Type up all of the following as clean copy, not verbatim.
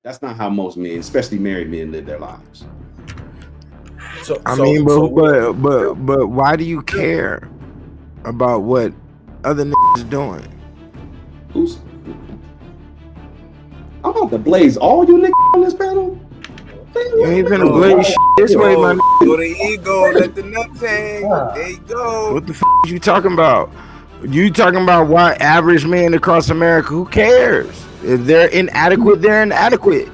That's not how most men, especially married men, live their lives. But why do you care about what other niggas doing? I'm about to blaze all you niggas on this panel. You ain't finna blaze shit this way, my nigga. Go the ego, let the nuts hang. There you go. What the f you talking about? You talking about why average men across America? Who cares? If they're inadequate, they're inadequate.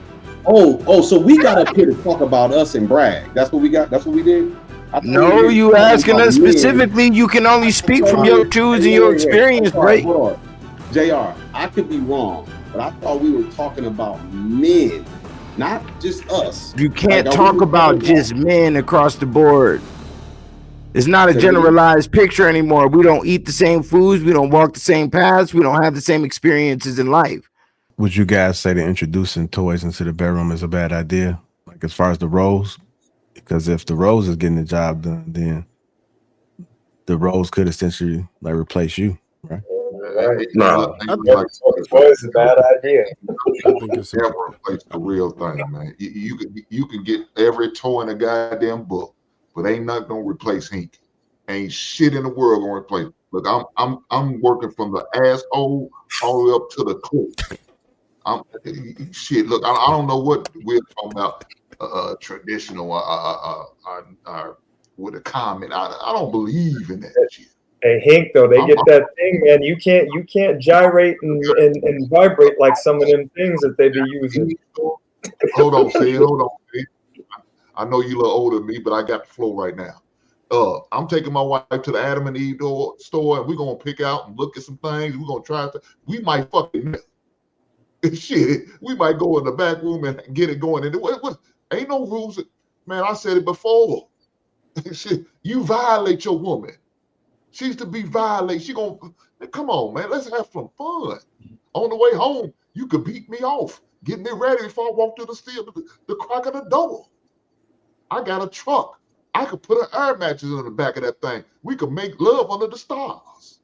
So we got up here to talk about us and brag. That's what we got. That's what we did. No, you asking us specifically. You can only speak from your shoes and your experience, right? JR, I could be wrong, but I thought we were talking about men, not just us. You can't talk about just men across the board. It's not a generalized picture anymore. We don't eat the same foods. We don't walk the same paths. We don't have the same experiences in life. Would you guys say that introducing toys into the bedroom is a bad idea? Like as far as the roles? Because if the roles is getting the job done, then the roles could essentially like replace you, right? No, I think it's a bad idea. I think it's never replace the real thing, man. You can get every toy in a goddamn book, but ain't nothing gonna replace Hink. Ain't shit in the world gonna replace. Look, I'm working from the asshole all the way up to the cliff. Shit. Look, I don't know what we're talking about. Traditional with a comment. I don't believe in that shit. Hey Hink, though, they get that thing, man. You can't gyrate and vibrate like some of them things that they be using. Hold on, Sid. I know you a little older than me, but I got the flow right now. I'm taking my wife to the Adam and Eve store, and we're gonna pick out and look at some things. We're gonna try to. We might fucking shit. We might go in the back room and get it going. And what ain't no rules, man. I said it before. Shit, you violate your woman. She's to be violated. She gonna come on, man. Let's have some fun. On the way home, you could beat me off, get me ready before I walk through the crack of the door. I got a truck. I could put an air mattress in the back of that thing. We could make love under the stars.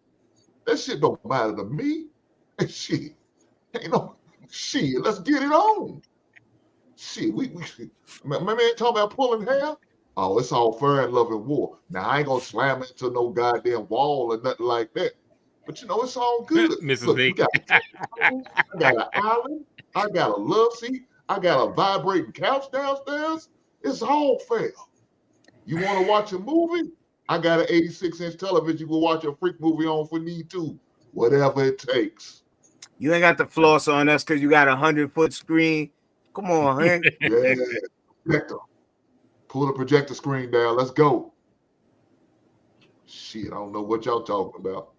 That shit don't matter to me. And shit, ain't no shit. Let's get it on. Shit, my man talking about pulling hair. Oh, it's all fair and love and war. Now I ain't gonna slam into no goddamn wall or nothing like that. But you know, it's all good. Mrs. Look, B. I got an island. I got a love seat. I got a vibrating couch downstairs. It's all fair. You want to watch a movie? I got an 86-inch television. You can watch a freak movie on for need to. Whatever it takes. You ain't got the floss on us because you got 100-foot screen. Come on, Hank. Yeah, projector. Pull the projector screen down. Let's go. Shit, I don't know what y'all talking about.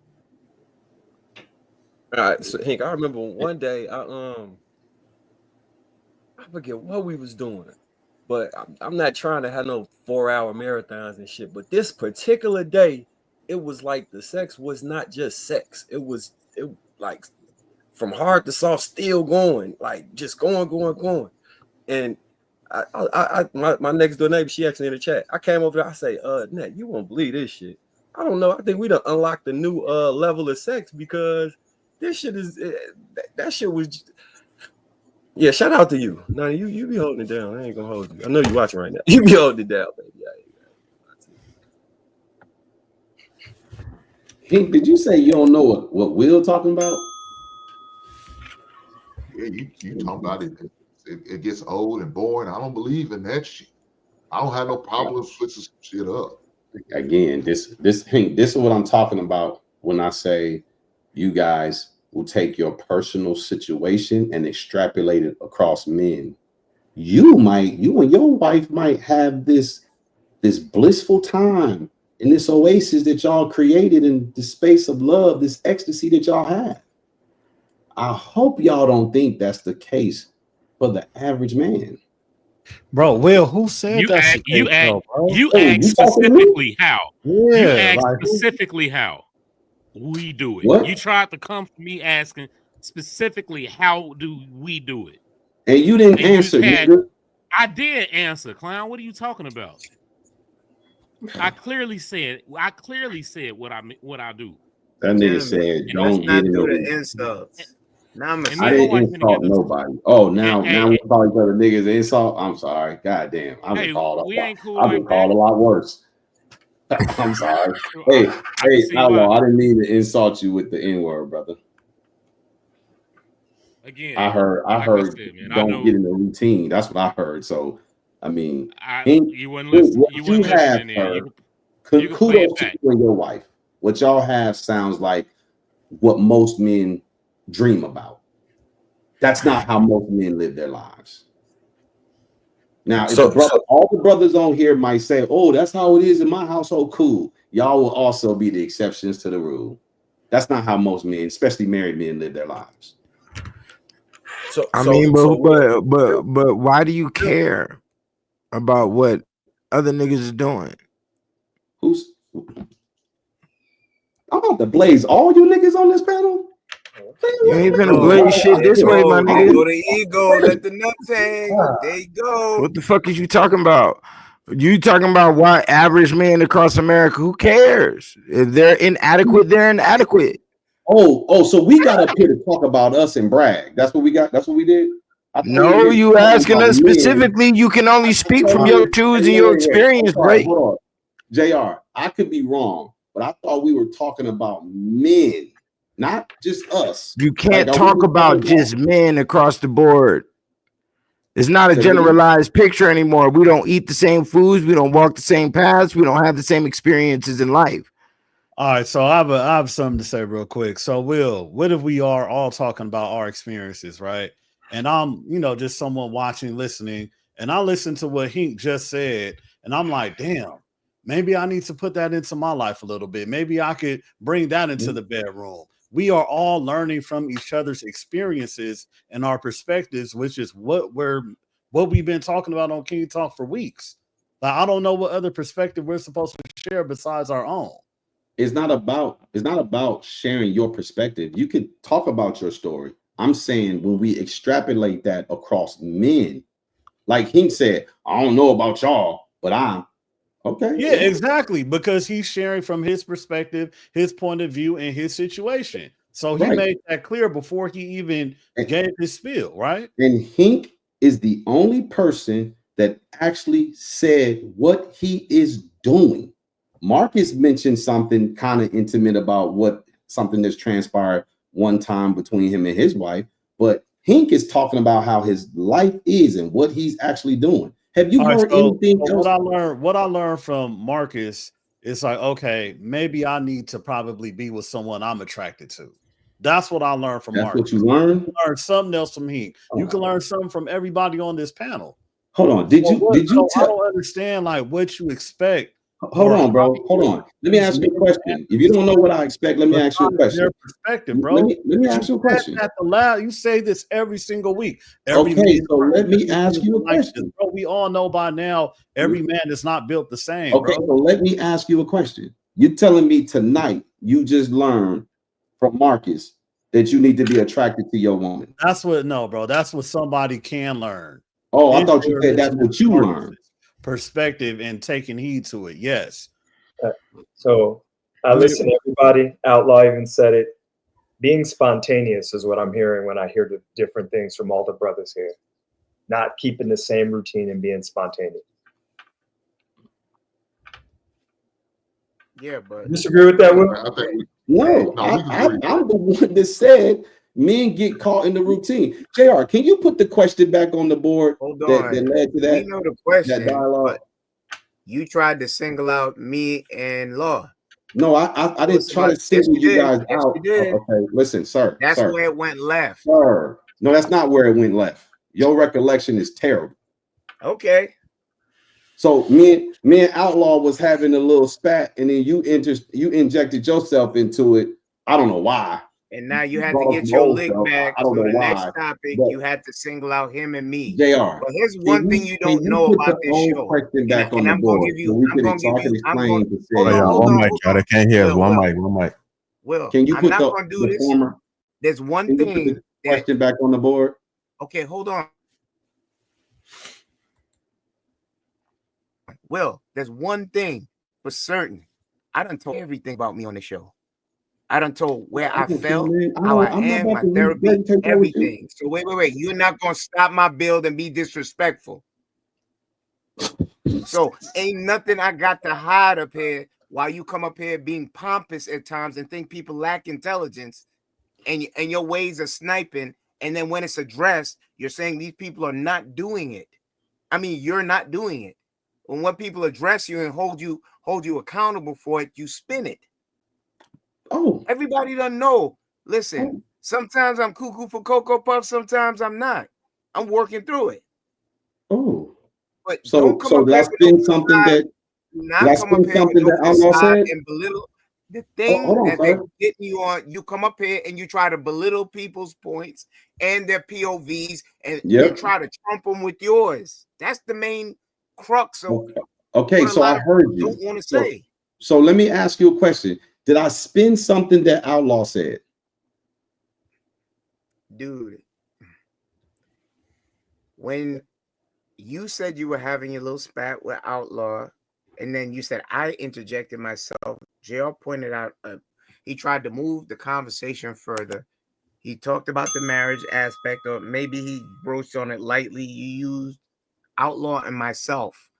All right, so Hank, I remember one day I forget what we was doing, but I'm not trying to have no 4-hour marathons and shit. But this particular day, it was like the sex was not just sex. It like from hard to soft, still going, like just going. And my next door neighbor, she asked me in the chat. I came over there. I say, Nat, you won't believe this shit. I don't know. I think we done unlocked a new level of sex because this shit is that shit was. Just, yeah, shout out to you. No, you be holding it down. I ain't gonna hold you. I know you watching right now. You be holding it down, baby. Hey, did you say you don't know what Will talking about? Yeah, you talking about it. It gets old and boring. I don't believe in that shit. I don't have no problem switching some shit up. Again, this is what I'm talking about when I say you guys will take your personal situation and extrapolate it across men. You and your wife might have this blissful time in this oasis that y'all created in the space of love, this ecstasy that y'all have. I hope y'all don't think that's the case for the average man. Bro, Will, who said you that? You asked specifically how. Yeah, you asked specifically how we do it. What? You tried to come for me asking specifically how do we do it. And you didn't answer. I did answer, clown. What are you talking about? I clearly said what I do. That nigga said, "Don't get do the insults." Now I'm And I me and my didn't wife been insult together. nobody. Oh, now Hey, we call each other niggas insult. I'm sorry. God damn. I've been hey, called a we lot. ain't cool I've been like called that. a lot worse. I'm sorry. I can see Outlaw, why. I didn't mean to insult you with the N-word, brother. Again, I heard like I said, man, I don't know get in the routine. That's what I heard. So I mean, you wasn't listening. what You you wasn't have listening. Then heard, you can play it kudos to back. you and your wife. What y'all have sounds like what most men dream about. That's not how most men live their lives. Now, if all the brothers on here might say, "Oh, that's how it is in my household," cool. Y'all will also be the exceptions to the rule. That's not how most men, especially married men, live their lives. I mean, but why do you care about what other niggas is doing? I'm about to blaze all you niggas on this panel. You ain't gonna blaze shit this way, my There nigga. go the ego. Let the nuts hang. There you go. What the fuck is you talking about? You talking about why average men across America? Who cares? If they're inadequate, they're inadequate. So we got up here to talk about us and brag. That's what we got. That's what we did. No, you asking us specifically. You can only speak from your shoes and your experience, Sorry, right? hold on, Jr. I could be wrong, but I thought we were talking about men, not just us. You can't talk about just men across the board. It's not a generalized picture anymore. We don't eat the same foods. We don't walk the same paths. We don't have the same experiences in life. All right, so I have something to say real quick. So, Will, what if we are all talking about our experiences, right? And I'm, just someone watching, listening, and I listen to what Hink just said, and I'm like, damn, maybe I need to put that into my life a little bit. Maybe I could bring that into the bedroom. We are all learning from each other's experiences and our perspectives, which is what we've been talking about on King Talk for weeks. Like, I don't know what other perspective we're supposed to share besides our own. It's not about sharing your perspective. You can talk about your story. I'm saying when we extrapolate that across men, like Hink said, I don't know about y'all, but I'm okay. Yeah, exactly. Because he's sharing from his perspective, his point of view, and his situation. So he made that clear before he even gave his spiel, right? And Hink is the only person that actually said what he is doing. Marcus mentioned something kind of intimate about something that's transpired one time between him and his wife, but Hink is talking about how his life is and what he's actually doing. Have you heard anything else? What I learned from Marcus is like, okay, maybe I need to probably be with someone I'm attracted to. That's what I learned from Marcus. That's what you learned? You learn something else from Hink. You can learn something from everybody on this panel. Hold on. Did you I don't understand like what you expect. Hold on, bro. Hold on. Let me ask you a question. If you don't know what I expect, let me ask you a question. Their perspective, bro. Let me ask you a question. You say this every single week. Okay, so let me ask you a question. Bro, we all know by now every man is not built the same. Okay, bro. so let me ask you a question. You're telling me tonight you just learned from Marcus that you need to be attracted to your woman. That's what somebody can learn. Oh, I thought you said that's what you learned. Perspective and taking heed to it. Yes. So I listen to everybody. Outlaw even said it. Being spontaneous is what I'm hearing when I hear the different things from all the brothers here. Not keeping the same routine and being spontaneous. Yeah, but disagree with that, Will? I think I'm the one that said men get caught in the routine. JR, can you put the question back on the board that led to that? We know the question. That dialogue. You tried to single out me and Law. No, I didn't try to single you guys out. You did. Okay, listen, sir. That's where it went left. Sir. No, that's not where it went left. Your recollection is terrible. Okay. So me and Outlaw was having a little spat, and then you injected yourself into it. I don't know why. And now you had to get your lick back. I don't know why. Next topic, you had to single out him and me. JR. But here's one thing you don't know about this show. Question back on the board. One mic, y'all. They can't hear us. One mic. Will, can you I'm put not going to do this. Former? There's one thing. Question back on the board. Okay, hold on. Will, there's one thing for certain. I done told everything about me on the show. I done told where I Okay, felt, man. how I I'm not am, about my to therapy, take that with you. everything. So wait. You're not gonna stop my build and be disrespectful. So ain't nothing I got to hide up here while you come up here being pompous at times and think people lack intelligence and your ways of sniping. And then when it's addressed, you're saying these people are not doing it. I mean, you're not doing it. When people address you and hold you accountable for it, you spin it. Oh, everybody doesn't know. Listen, sometimes I'm cuckoo for Cocoa Puffs, sometimes I'm not. I'm working through it. Oh, but so don't come up did I here with no spin something facade. that Do did not I come up spin here with something no that Outlaw facade said? and belittle the Hold thing on, that they're sir. getting you on. You come up here and you try to belittle people's points and their POVs, and you Yep. try to trump them with yours. That's the main crux of Okay, what a so lot I of heard people you. don't want to say. So let me ask you a question. Did I spin something that Outlaw said? Dude, when you said you were having your little spat with Outlaw, and then you said I interjected myself, JR pointed out he tried to move the conversation further. He talked about the marriage aspect, or maybe he broached on it lightly. You used Outlaw and myself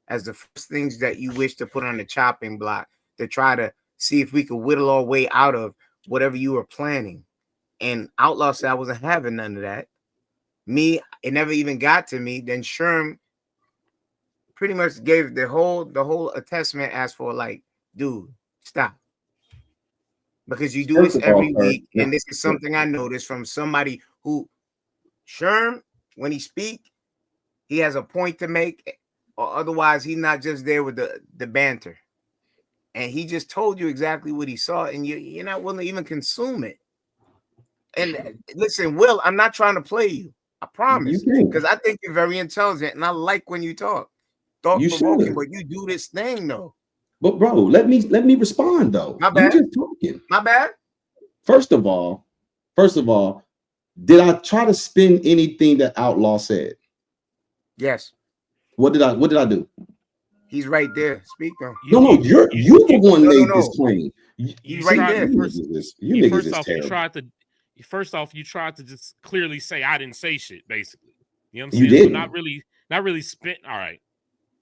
as the first things that you wish to put on the chopping block to try to see if we could whittle our way out of whatever you were planning. And Outlaw said I wasn't having none of that. Me, it never even got to me. Then Sherm pretty much gave the whole attestment as for like, dude, stop. Because you do this every week, and this is something I noticed from somebody who Sherm, when he speak, he has a point to make, or otherwise he's not just there with the banter. And he just told you exactly what he saw, and you're not willing to even consume it. And listen, Will, I'm not trying to play you. I promise. Because I think you're very intelligent, and I like when you talk. Thought-provoking, but you do this thing, though. But bro, let me respond though. My bad. You just talking. My bad. First of all, did I try to spin anything that Outlaw said? Yes. What did I do? He's right there. Speak though. No, you're the one made this claim. He's right there. You niggas is terrible. First off, you tried to just clearly say I didn't say shit, basically. You know what I'm You saying? didn't. So not really spit. All right.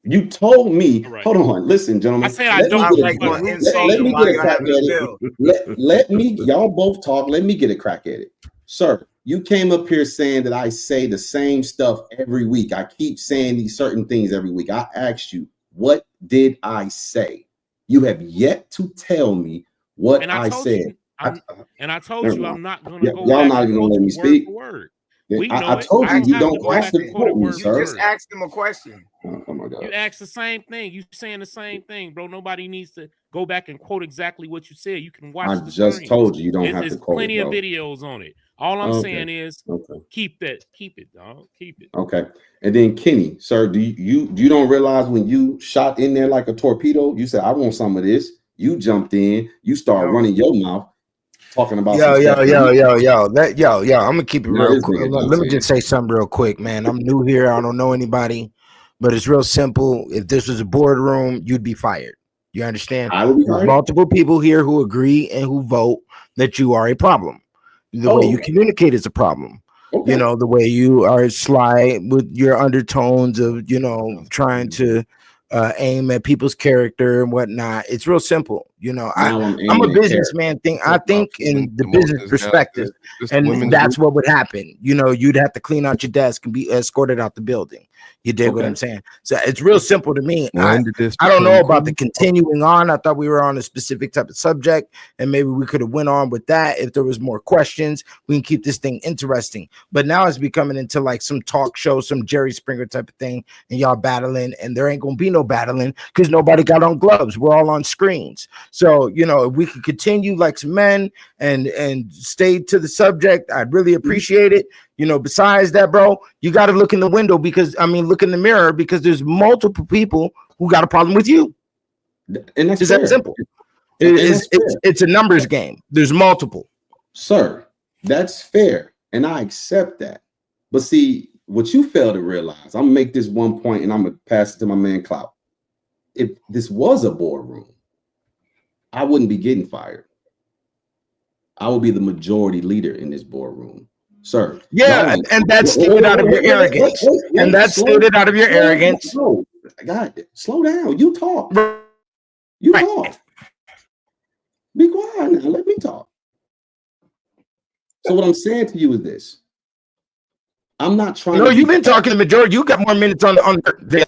You told me. Right. Hold on, listen, gentlemen. I said I don't. Let me get a crack at it. Let me. Y'all both talk. Let me get a crack at it, sir. You came up here saying that I say the same stuff every week. I keep saying these certain things every week. I asked you, what did I say? You have yet to tell me what I said. I told you I'm not going to go y'all back not even gonna let me speak. for word. I told you you don't have to quote me, sir. You just asked him a question. Oh my God. You asked the same thing. You saying the same thing, bro. Nobody needs to go back and quote exactly what you said. You can watch I the just screens. told you don't have to quote plenty it, of videos on it. All I'm saying is keep it, dog. Keep it. Okay. And then Kenny, sir, do you don't realize when you shot in there like a torpedo, you said, I want some of this. You jumped in, you start running your mouth, talking about yo. I'm gonna keep it real quick. Let me just say something real quick, man. I'm new here. I don't know anybody, but it's real simple. If this was a boardroom, you'd be fired. You understand? There's multiple people here who agree and who vote that you are a problem. The way you communicate is a problem. Okay. You know, the way you are sly with your undertones of, trying to aim at people's character and whatnot. It's real simple. I'm a businessman thing. I think in the business perspective, and that's what would happen. You'd have to clean out your desk and be escorted out the building. You dig what I'm saying? So it's real simple to me. I don't know about the continuing on. I thought we were on a specific type of subject, and maybe we could have went on with that. If there was more questions, we can keep this thing interesting. But now it's becoming into like some talk show, some Jerry Springer type of thing, and y'all battling, and there ain't gonna be no battling because nobody got on gloves. We're all on screens. So if we could continue like some men and stay to the subject, I'd really appreciate it. Besides that, bro, you got to look in the window look in the mirror because there's multiple people who got a problem with you. And that's that simple. It's a numbers game. There's multiple. Sir, that's fair. And I accept that. But see, what you fail to realize, I'm gonna make this one point and I'm gonna pass it to my man Clout. If this was a boardroom, I wouldn't be getting fired. I will be the majority leader in this boardroom, sir. Yeah, and that's stated out of your arrogance. And that's stated out of your arrogance. No, God, slow down. You talk. You talk. Be quiet now. Let me talk. So what I'm saying to you is this. I'm not trying. No, you've been talking the majority. You got more minutes on the.